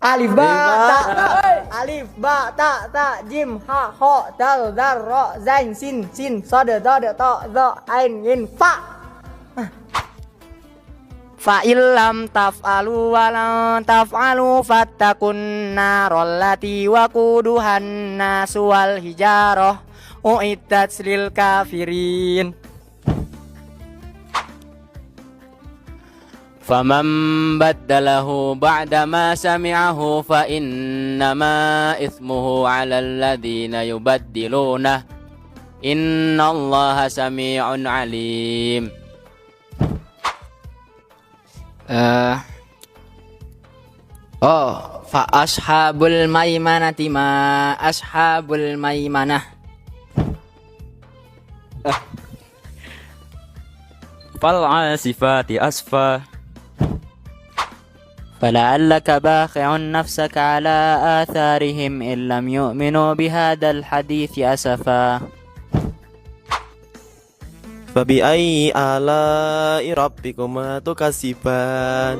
Alif ba ta alif ba ta jim ha ho dal dar ro zain sin sod dod to zo ain yin fa. Fa illam taf'alu wa lan taf'alu fattakun narol lati waquduhan nasu wal hijarah uiddat lil kafirin. فمن بدله بعدما سمعه فإنما إثمه على الذين يبدلونه إن الله سميع عليم. Fa ashabul maimanati ma ashabul maimanah. Fal asifati asfa. فلعلك باخع نفسك على آثارهم إن لم يؤمنوا بهذا الحديث أسفا. فبأي آلاء ربكما تكذبان